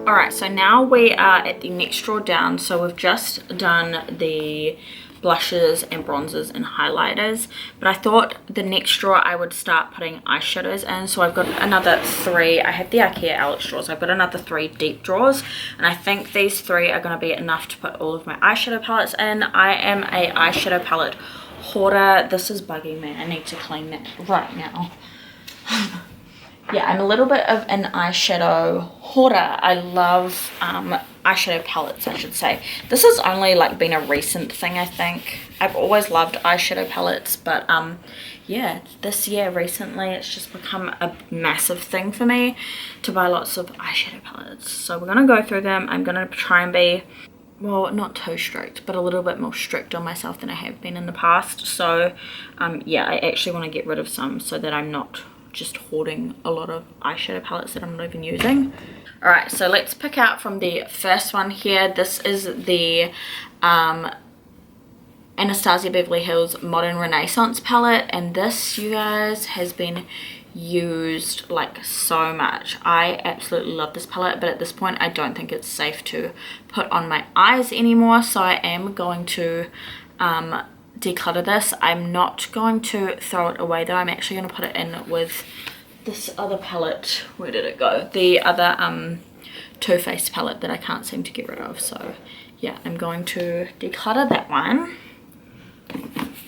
Alright, so now we are at the next drawer down. So we've just done the blushes and bronzers and highlighters, but I thought the next drawer I would start putting eyeshadows in. So I've got another 3. I have the IKEA Alex drawers. I've got another 3 deep drawers, and I think these 3 are going to be enough to put all of my eyeshadow palettes in. I am a eyeshadow palette hoarder. This is bugging me. I need to clean that right now. Yeah, I'm a little bit of an eyeshadow hoarder. I love eyeshadow palettes, I should say. This has only like been a recent thing, I think. I've always loved eyeshadow palettes, but yeah, this year recently it's just become a massive thing for me to buy lots of eyeshadow palettes. So we're gonna go through them. I'm gonna try and be, well, not too strict, but a little bit more strict on myself than I have been in the past. So yeah, I actually want to get rid of some so that I'm not just hoarding a lot of eyeshadow palettes that I'm not even using. Alright, so let's pick out from the first one here. This is the Anastasia Beverly Hills Modern Renaissance palette, and this, you guys, has been used like so much. I absolutely love this palette, but at this point I don't think it's safe to put on my eyes anymore, so I am going to declutter this. I'm not going to throw it away though. I'm actually going to put it in with this other palette. Where did it go? The other Too Faced palette that I can't seem to get rid of. So yeah, I'm going to declutter that one.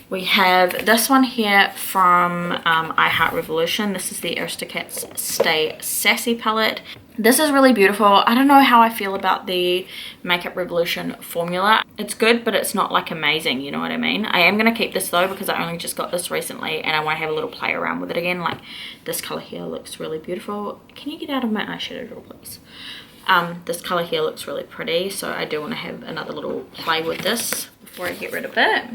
We have this one here from I Heart Revolution. This is the Aristocats Stay Sassy palette. This is really beautiful. I don't know how I feel about the Makeup Revolution formula. It's good, but it's not like amazing, you know what I mean? I am going to keep this though because I only just got this recently and I want to have a little play around with it again. Like this color here looks really beautiful. Can you get out of my eyeshadow drawer, please? This color here looks really pretty, so I do want to have another little play with this before I get rid of it.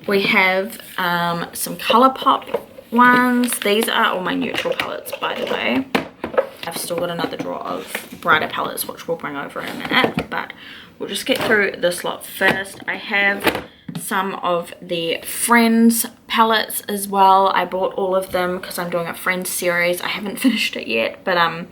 We have some Colourpop ones. These are all my neutral palettes, by the way. I've still got another drawer of brighter palettes, which we'll bring over in a minute, but we'll just get through this lot first. I have some of the Friends palettes as well. I bought all of them because I'm doing a Friends series. I haven't finished it yet, but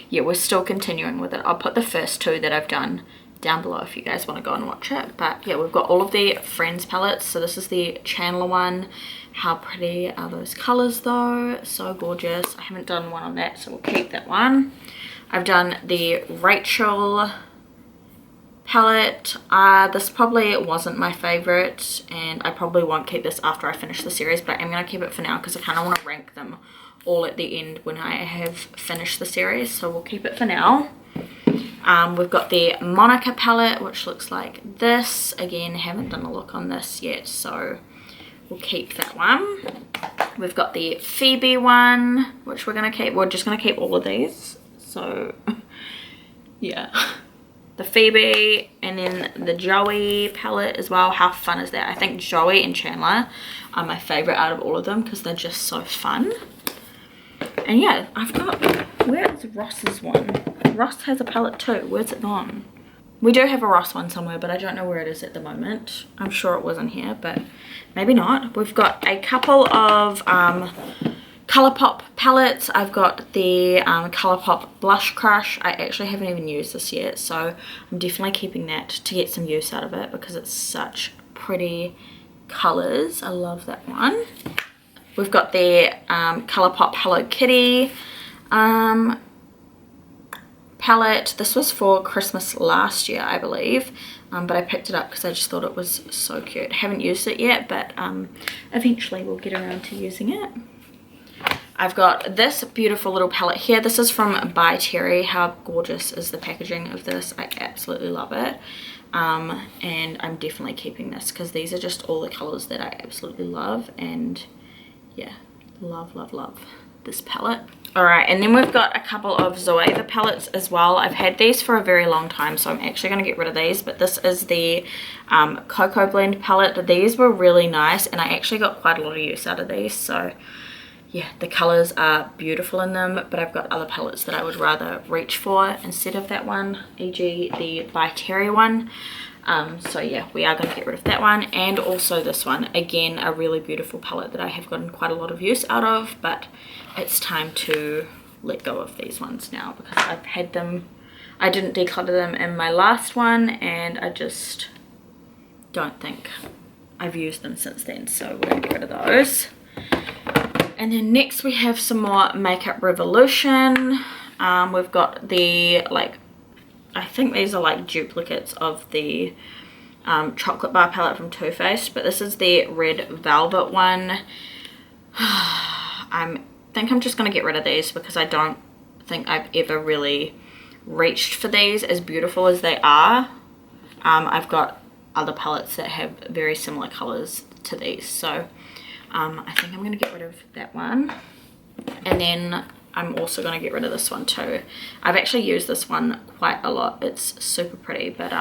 yeah, we're still continuing with it. I'll put the first 2 that I've done down below if you guys want to go and watch it. But yeah, we've got all of the Friends palettes. So this is the Chandler one. How pretty are those colors though? So gorgeous. I haven't done one on that, so we'll keep that one. I've done the Rachel palette. This probably wasn't my favorite, and I probably won't keep this after I finish the series, but I am going to keep it for now because I kind of want to rank them all at the end when I have finished the series, so we'll keep it for now. We've got the Moniker palette, which looks like this. Again, haven't done a look on this yet, so we'll keep that one. We've got the Phoebe one, which we're going to keep. We're just going to keep all of these. So, yeah. The Phoebe, and then the Joey palette as well. How fun is that? I think Joey and Chandler are my favorite out of all of them because they're just so fun. And yeah, I've got, where is Ross's one? Ross has a palette too. Where's it gone? We do have a Ross one somewhere, but I don't know where it is at the moment. I'm sure it wasn't here, but maybe not. We've got a couple of Colourpop palettes. I've got the Colourpop Blush Crush. I actually haven't even used this yet, so I'm definitely keeping that to get some use out of it because it's such pretty colors. I love that one. We've got the Colourpop Hello Kitty palette. This was for Christmas last year, I believe, but I picked it up because I just thought it was so cute. Haven't used it yet, but eventually we'll get around to using it. I've got this beautiful little palette here. This is from By Terry. How gorgeous is the packaging of this? I absolutely love it. And I'm definitely keeping this because these are just all the colors that I absolutely love, and yeah, love this palette. Alright, and then we've got a couple of Zoeva palettes as well. I've had these for a very long time, so I'm actually going to get rid of these, but this is the Cocoa Blend palette. These were really nice, and I actually got quite a lot of use out of these, so yeah, the colors are beautiful in them, but I've got other palettes that I would rather reach for instead of that one, e.g. the By Terry one. So yeah, we are going to get rid of that one, and also this one. Again, a really beautiful palette that I have gotten quite a lot of use out of, but it's time to let go of these ones now because I've had them I didn't declutter them in my last one, and I just don't think I've used them since then, so we're gonna get rid of those. And then next we have some more Makeup Revolution. We've got the, like, I think these are like duplicates of the chocolate bar palette from Too Faced, but this is the red velvet one. I think I'm just going to get rid of these because I don't think I've ever really reached for these as beautiful as they are. I've got other palettes that have very similar colors to these, so I think I'm going to get rid of that one. And then I'm also going to get rid of this one too. I've actually used this one quite a lot. It's super pretty, but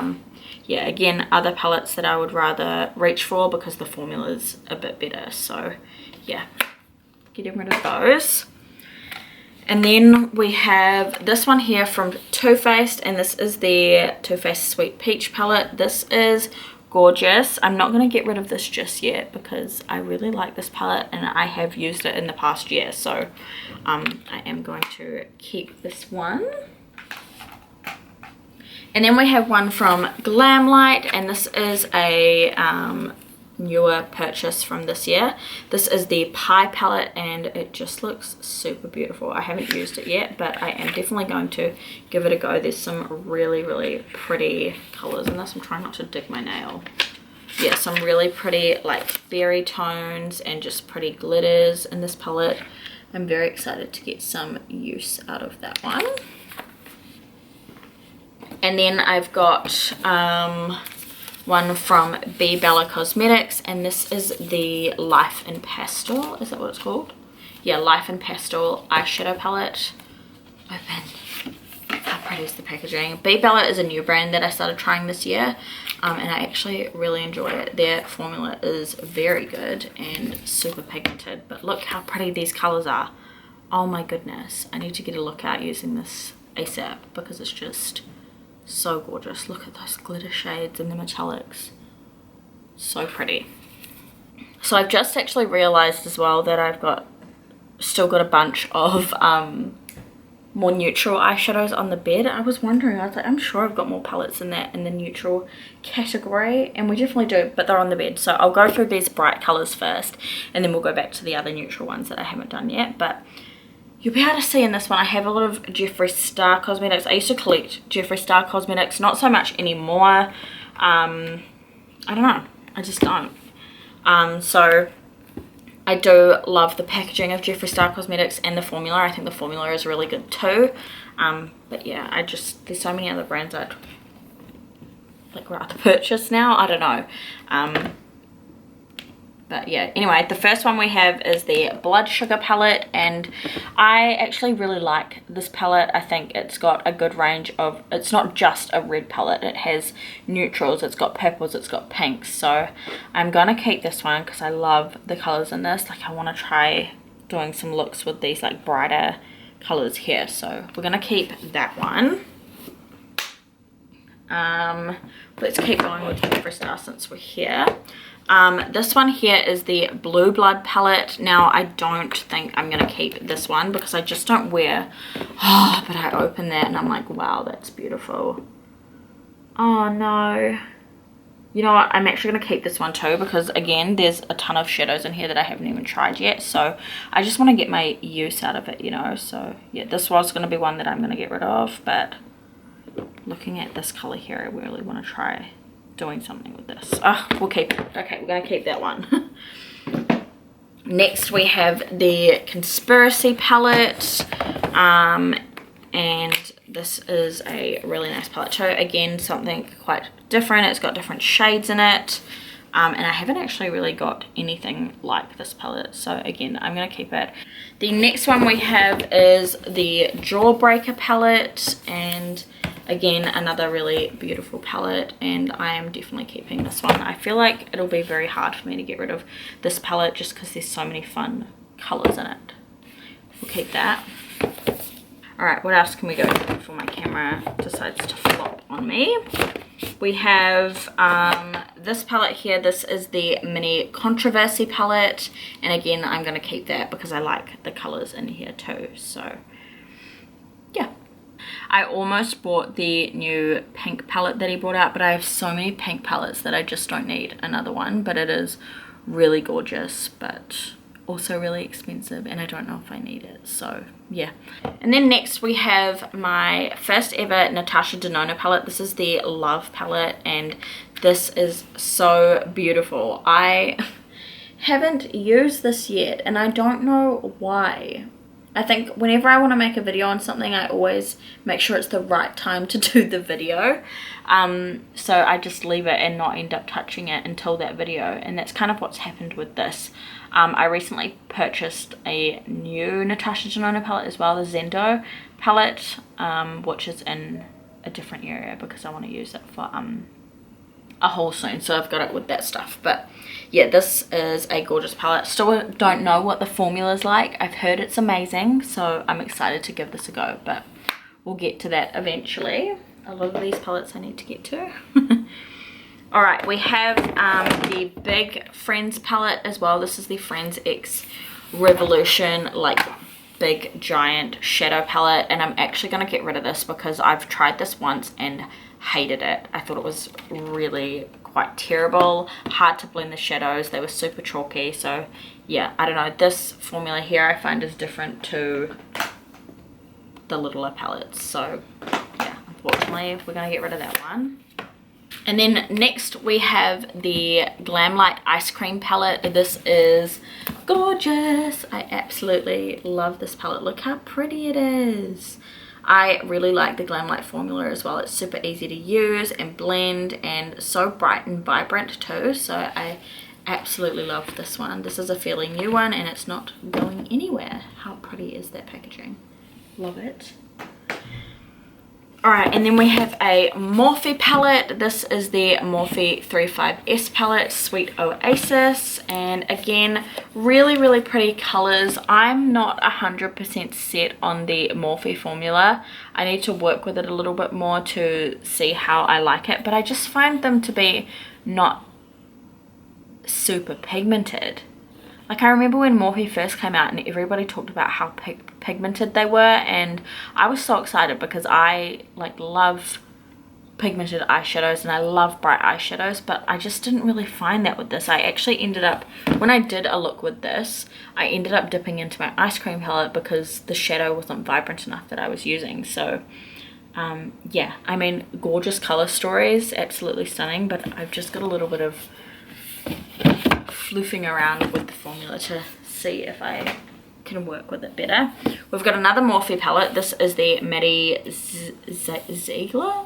yeah, again, other palettes that I would rather reach for because the formula's a bit better. So yeah, getting rid of those. And then we have this one here from Too Faced, and this is the Too Faced Sweet Peach palette. This is gorgeous. I'm not going to get rid of this just yet because I really like this palette and I have used it in the past year, so I am going to keep this one. And then we have one from Glamlight, and this is a newer purchase from this year. This is the Pie palette, and it just looks super beautiful. I haven't used it yet, but I am definitely going to give it a go. There's some really pretty colors in this. I'm trying not to dig my nail. Yeah, some really pretty like berry tones and just pretty glitters in this palette. I'm very excited to get some use out of that one. And then I've got one from Bella Cosmetics, and this is the Life in Pastel. Is that what it's called? Yeah, Life in Pastel eyeshadow palette. Open. How pretty is the packaging? Bella is a new brand that I started trying this year, and I actually really enjoy it. Their formula is very good and super pigmented, but look how pretty these colors are. Oh my goodness, I need to get a look out using this ASAP because it's just so gorgeous. Look at those glitter shades and the metallics. So pretty. So I've just actually realized as well that I've still got a bunch of more neutral eyeshadows on the bed. I was wondering, I was like, I'm sure I've got more palettes in the neutral category, and we definitely do, but they're on the bed. So I'll go through these bright colors first, and then we'll go back to the other neutral ones that I haven't done yet. But you'll be able to see in this one, I have a lot of Jeffree Star Cosmetics. I used to collect Jeffree Star Cosmetics, not so much anymore. I don't know, I just don't. So I do love the packaging of Jeffree Star Cosmetics and the formula. I think the formula is really good too. But yeah, there's so many other brands I'd like rather purchase now. I don't know. But yeah, anyway, the first one we have is the Blood Sugar palette, and I actually really like this palette. I think it's got a good range of, it's not just a red palette, it has neutrals, it's got purples, it's got pinks. So I'm gonna keep this one because I love the colors in this. Like, I want to try doing some looks with these like brighter colors here, so we're gonna keep that one. Let's keep going with Jeffree Star since we're here. This one here is the Blue Blood palette. Now, I don't think I'm going to keep this one because I just don't wear. Oh, but I open that and I'm like, wow, that's beautiful. Oh, no. You know what? I'm actually going to keep this one too because, again, there's a ton of shadows in here that I haven't even tried yet. So, I just want to get my use out of it, you know. So, yeah, this was going to be one that I'm going to get rid of. But looking at this color here, I really want to try doing something with this. Oh, we'll keep it. Okay, we're gonna keep that one. Next we have the Conspiracy palette, and this is a really nice palette too. Again, something quite different. It's got different shades in it, and I haven't actually really got anything like this palette, so again, I'm gonna keep it. The next one we have is the Jawbreaker palette, and again, another really beautiful palette, and I am definitely keeping this one. I feel like it'll be very hard for me to get rid of this palette just because there's so many fun colors in it. We'll keep that. Alright, what else can we go before my camera decides to flop on me? We have this palette here. This is the Mini Controversy palette, and again, I'm going to keep that because I like the colors in here too. So yeah. I almost bought the new pink palette that he brought out, but I have so many pink palettes that I just don't need another one. But it is really gorgeous, but also really expensive, and I don't know if I need it, so yeah. And then next we have my first ever Natasha Denona palette. This is the Love palette, and this is so beautiful. I haven't used this yet, and I don't know why. I think whenever I want to make a video on something, I always make sure it's the right time to do the video. So I just leave it and not end up touching it until that video, and that's kind of what's happened with this. I recently purchased a new Natasha Denona palette as well, the Zendo palette, which is in a different area because I want to use it for a haul soon, so I've got it with that stuff. But yeah, this is a gorgeous palette. Still don't know what the formula is like. I've heard it's amazing, so I'm excited to give this a go, but we'll get to that eventually. A lot of these palettes I need to get to. All right, we have the big Friends palette as well. This is the Friends X Revolution, like big giant shadow palette, and I'm actually going to get rid of this because I've tried this once and hated it. I thought it was really quite terrible, hard to blend the shadows, they were super chalky. So yeah, I don't know, this formula here I find is different to the littler palettes, so yeah, unfortunately we're going to get rid of that one. And then next we have the Glamlight Ice Cream palette. This is gorgeous. I absolutely love this palette. Look how pretty it is. I really like the Glamlight formula as well. It's super easy to use and blend, and so bright and vibrant too. So I absolutely love this one. This is a fairly new one and it's not going anywhere. How pretty is that packaging? Love it. Alright, and then we have a Morphe palette. This is the Morphe 35S palette, Sweet Oasis. And again, really pretty colors. I'm not 100% set on the Morphe formula. I need to work with it a little bit more to see how I like it. But I just find them to be not super pigmented. Like, I remember when Morphe first came out and everybody talked about how pigmented they were, and I was so excited because I like love pigmented eyeshadows and I love bright eyeshadows, but I just didn't really find that with this. I actually ended up, when I did a look with this, I ended up dipping into my ice cream palette because the shadow wasn't vibrant enough that I was using. So yeah, I mean, gorgeous color stories, absolutely stunning, but I've just got a little bit of floofing around with the formula to see if I can work with it better. We've got another Morphe palette. This is the Maddie Ziegler,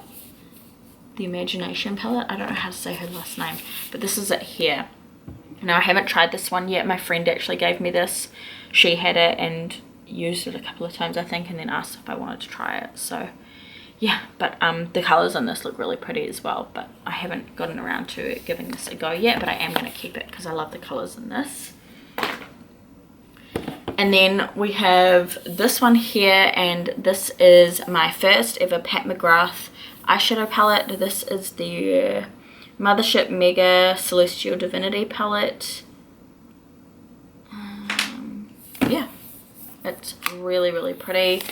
the Imagination palette. I don't know how to say her last name, but this is it here. Now, I haven't tried this one yet. My friend actually gave me this. She had it and used it a couple of times, I think, and then asked if I wanted to try it. So yeah, but the colors on this look really pretty as well, but I haven't gotten around to giving this a go yet, but I am going to keep it because I love the colors in this. And then we have this one here, and this is my first ever Pat McGrath eyeshadow palette. This is the Mothership Mega Celestial Divinity palette. Yeah, it's really pretty.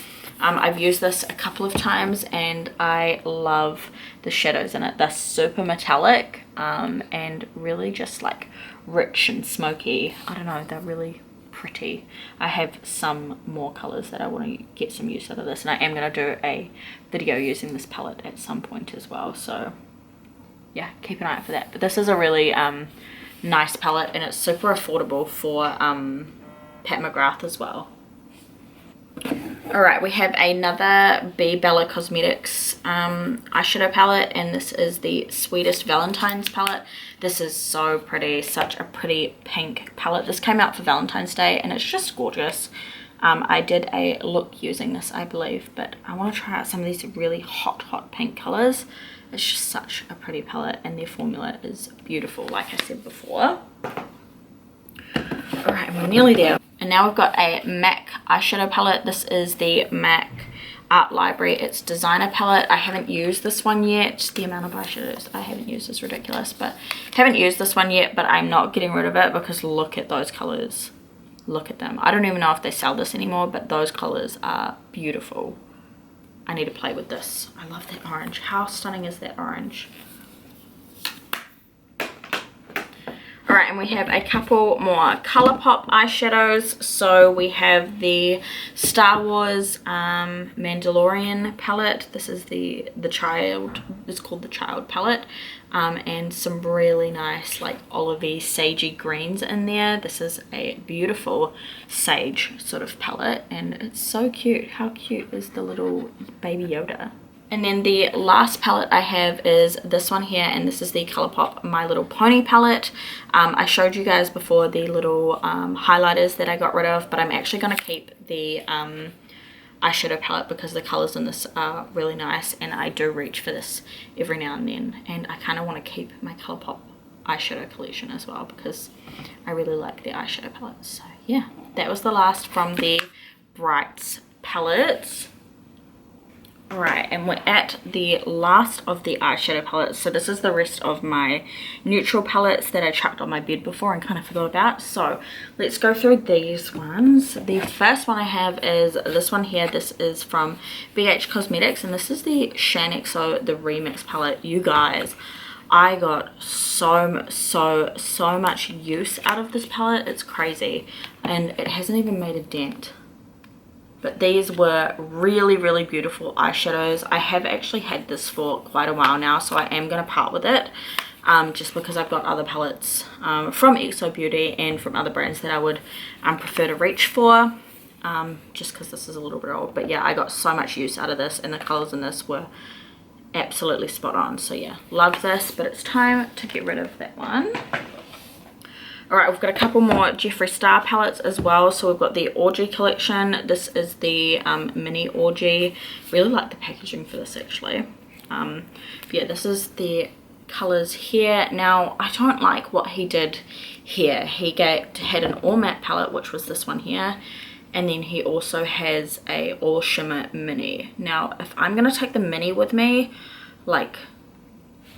I've used this a couple of times and I love the shadows in it. They're super metallic and really just like rich and smoky. I don't know, they're really pretty. I have some more colors that I want to get some use out of this, and I am going to do a video using this palette at some point as well. So yeah, keep an eye out for that. But this is a really nice palette, and it's super affordable for Pat McGrath as well. Alright, we have another B Bella Cosmetics eyeshadow palette, and this is the Sweetest Valentine's palette. This is so pretty, such a pretty pink palette. This came out for Valentine's Day and it's just gorgeous. I did a look using this, I believe, but I want to try out some of these really hot pink colors. It's just such a pretty palette, and their formula is beautiful, like I said before. Alright, we're nearly there. And now we've got a MAC eyeshadow palette. This is the MAC Art Library. It's designer palette. I haven't used this one yet. The amount of eyeshadows I haven't used is ridiculous, but haven't used this one yet, but I'm not getting rid of it because look at those colors. Look at them. I don't even know if they sell this anymore, but those colors are beautiful. I need to play with this. I love that orange. How stunning is that orange? Alright, and we have a couple more Colourpop eyeshadows. So we have the Star Wars Mandalorian palette. This is the child, it's called the Child palette. And some really nice like olivey, sagey greens in there. This is a beautiful sage sort of palette, and it's so cute. How cute is the little baby Yoda? And then the last palette I have is this one here, and this is the Colourpop My Little Pony palette. I showed you guys before the little highlighters that I got rid of, but I'm actually going to keep the eyeshadow palette because the colors in this are really nice, and I do reach for this every now and then, and I kind of want to keep my Colourpop eyeshadow collection as well because I really like the eyeshadow palette. So yeah, that was the last from the Brights palettes. Alright, and we're at the last of the eyeshadow palettes. So this is the rest of my neutral palettes that I chucked on my bed before and kind of forgot about. So let's go through these ones. The first one I have is this one here. This is from BH Cosmetics, and this is the Shan XO, the Remix palette. You guys, I got so much use out of this palette. It's crazy, and it hasn't even made a dent. But these were really beautiful eyeshadows. I have actually had this for quite a while now, so I am going to part with it. Just because I've got other palettes from XO Beauty and from other brands that I would prefer to reach for. Just because this is a little bit old. But yeah, I got so much use out of this, and the colours in this were absolutely spot on. So yeah, love this, but it's time to get rid of that one. Alright, we've got a couple more Jeffree Star palettes as well. So we've got the Audrey Collection. This is the mini Audrey. Really like the packaging for this actually. Yeah, this is the colours here. Now, I don't like what he did here. He had an all matte palette, which was this one here. And then he also has a all shimmer mini. Now, if I'm going to take the mini with me, like,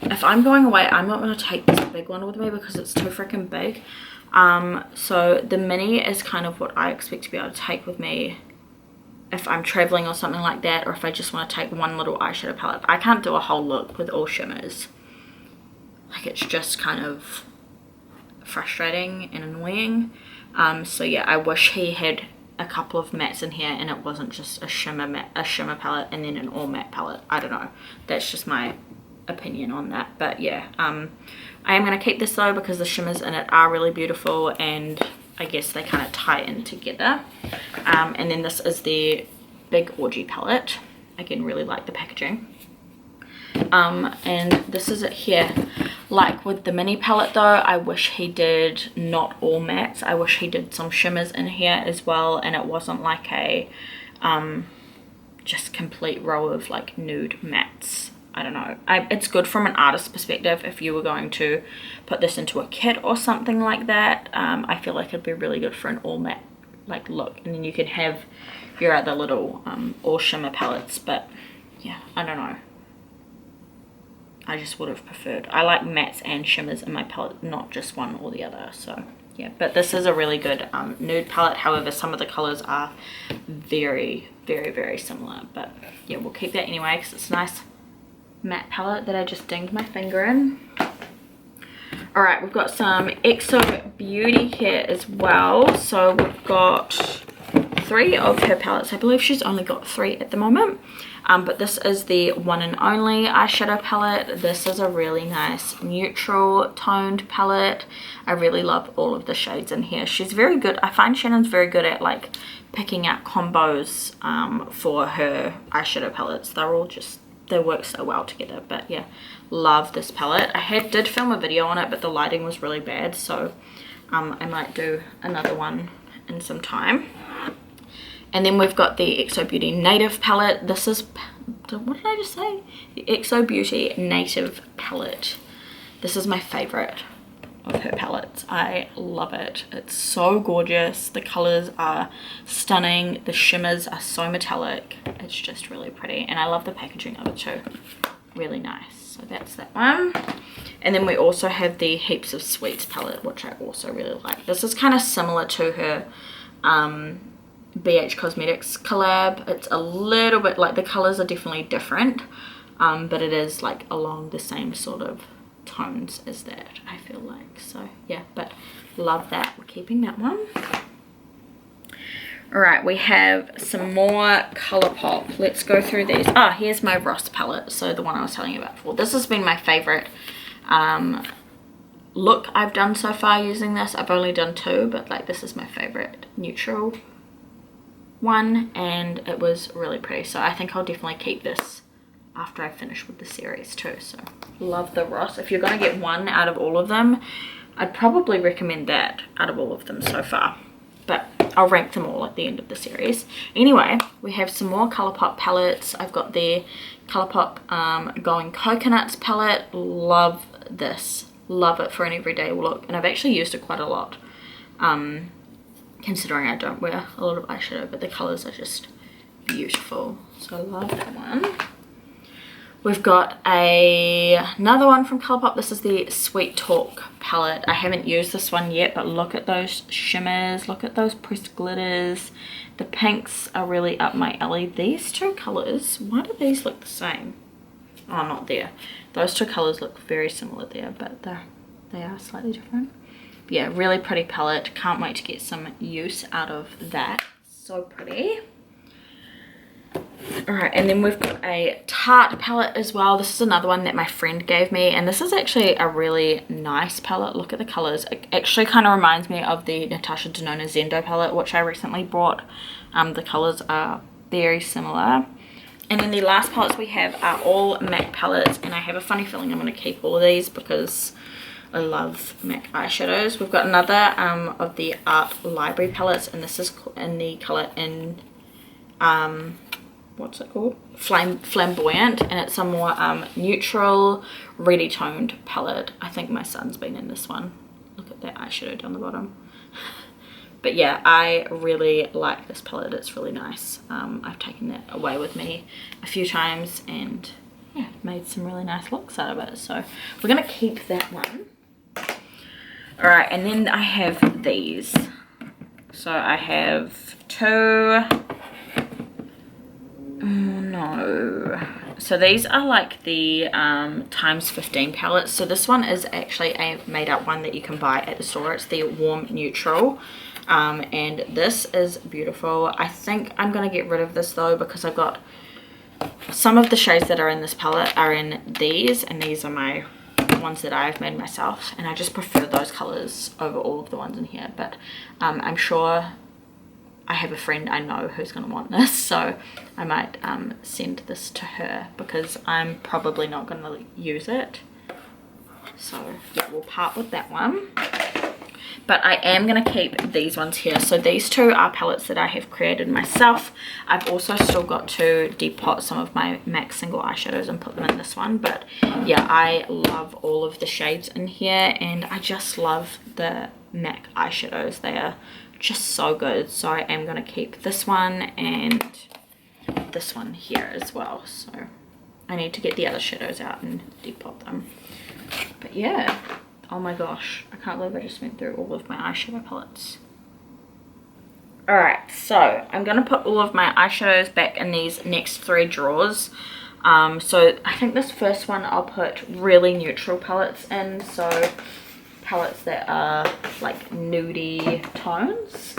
if I'm going away, I'm not going to take this big one with me because it's too freaking big. So the mini is kind of what I expect to be able to take with me if I'm traveling or something like that, or if I just want to take one little eyeshadow palette. I can't do a whole look with all shimmers. Like, it's just kind of frustrating and annoying. So yeah, I wish he had a couple of mattes in here and it wasn't just a shimmer palette and then an all matte palette. I don't know. That's just my opinion on that. But yeah, I am going to keep this though because the shimmers in it are really beautiful, and I guess they kind of tie in together. And then this is the Big Orgy palette. Again, really like the packaging. And this is it here. Like with the mini palette though, I wish he did not all mattes. I wish he did some shimmers in here as well, and it wasn't like a just complete row of like nude mattes. I don't know. It's good from an artist perspective if you were going to put this into a kit or something like that. I feel like it'd be really good for an all matte like look, and then you could have your other little all shimmer palettes. But yeah, I don't know. I just would have preferred. I like mattes and shimmers in my palette, not just one or the other. So yeah, but this is a really good nude palette. However, some of the colors are very similar. But yeah, we'll keep that anyway because it's nice matte palette that I just dinged my finger in. Alright, we've got some XO Beauty here as well. So we've got 3 of her palettes. I believe she's only got 3 at the moment. But this is the One and Only eyeshadow palette. This is a really nice neutral toned palette. I really love all of the shades in here. She's very good. I find Shannon's very good at like picking out combos for her eyeshadow palettes. They're all just, they work so well together. But yeah, love this palette. I did film a video on it, but the lighting was really bad, so I might do another one in some time. And then we've got the XO Beauty Native palette. This is, what did I just say? The XO Beauty Native palette. This is my favorite of her palettes. I love it. It's so gorgeous. The colors are stunning. The shimmers are so metallic. It's just really pretty, and I love the packaging of it too. Really nice. So that's that one. And then we also have the Heaps of Sweets palette, which I also really like. This is kind of similar to her BH Cosmetics collab. It's a little bit like, the colors are definitely different, but it is like along the same sort of tones as that, I feel like. So yeah, but love that. We're keeping that one. All right, we have some more Colourpop. Let's go through these. Oh, here's my Ross palette, so the one I was telling you about before. This has been my favorite look I've done so far using this. I've only done 2, but like this is my favorite neutral one, and it was really pretty. So I think I'll definitely keep this after I finish with the series too. So love the Ross. If you're gonna get one out of all of them, I'd probably recommend that out of all of them so far, but I'll rank them all at the end of the series. Anyway, we have some more Colourpop palettes. I've got the Colourpop Going Coconuts palette. Love this. Love it for an everyday look, and I've actually used it quite a lot, considering I don't wear a lot of eyeshadow, but the colors are just beautiful. So I love that one. We've got another one from Colourpop. This is the Sweet Talk palette. I haven't used this one yet, but look at those shimmers, look at those pressed glitters. The pinks are really up my alley. These 2 colors, why do these look the same? Oh, not there. Those 2 colors look very similar there, but they are slightly different. But yeah, really pretty palette. Can't wait to get some use out of that. So pretty. Alright, and then we've got a Tarte palette as well. This is another one that my friend gave me, and this is actually a really nice palette. Look at the colors. It actually kind of reminds me of the Natasha Denona Zendo palette, which I recently bought. The colors are very similar. And then the last palettes we have are all MAC palettes, and I have a funny feeling I'm going to keep all of these because I love MAC eyeshadows. We've got another of the Art Library palettes, and this is in the color in what's it called, Flamboyant, and it's a more neutral, ready toned palette. I think my son's been in this one. Look at that eyeshadow down the bottom. But yeah, I really like this palette. It's really nice. I've taken that away with me a few times and yeah, made some really nice looks out of it. So we're gonna keep that one. All right, and then I have these. So I have 2. Oh no. So these are like the times 15 palettes. So this one is actually a made up one that you can buy at the store. It's the Warm Neutral. And this is beautiful. I think I'm going to get rid of this though, because I've got some of the shades that are in this palette are in these, and these are my ones that I've made myself, and I just prefer those colors over all of the ones in here. But I'm sure I have a friend I know who's going to want this, so I might send this to her because I'm probably not going to use it. So yeah, we'll part with that one. But I am going to keep these ones here. So these 2 are palettes that I have created myself. I've also still got to depot some of my MAC single eyeshadows and put them in this one. But yeah, I love all of the shades in here, and I just love the MAC eyeshadows. They are just so good. So I am going to keep this one and this one here as well. So I need to get the other shadows out and depot them. But yeah. Oh my gosh, I can't believe I just went through all of my eyeshadow palettes. Alright, so I'm going to put all of my eyeshadows back in these next 3 drawers. So I think this first one I'll put really neutral palettes in. So palettes that are like nudie tones.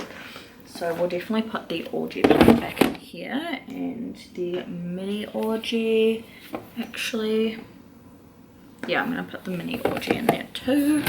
So we'll definitely put the Orgy palette back in here. And the mini Orgy, actually... yeah, I'm going to put the mini Orgy in there too.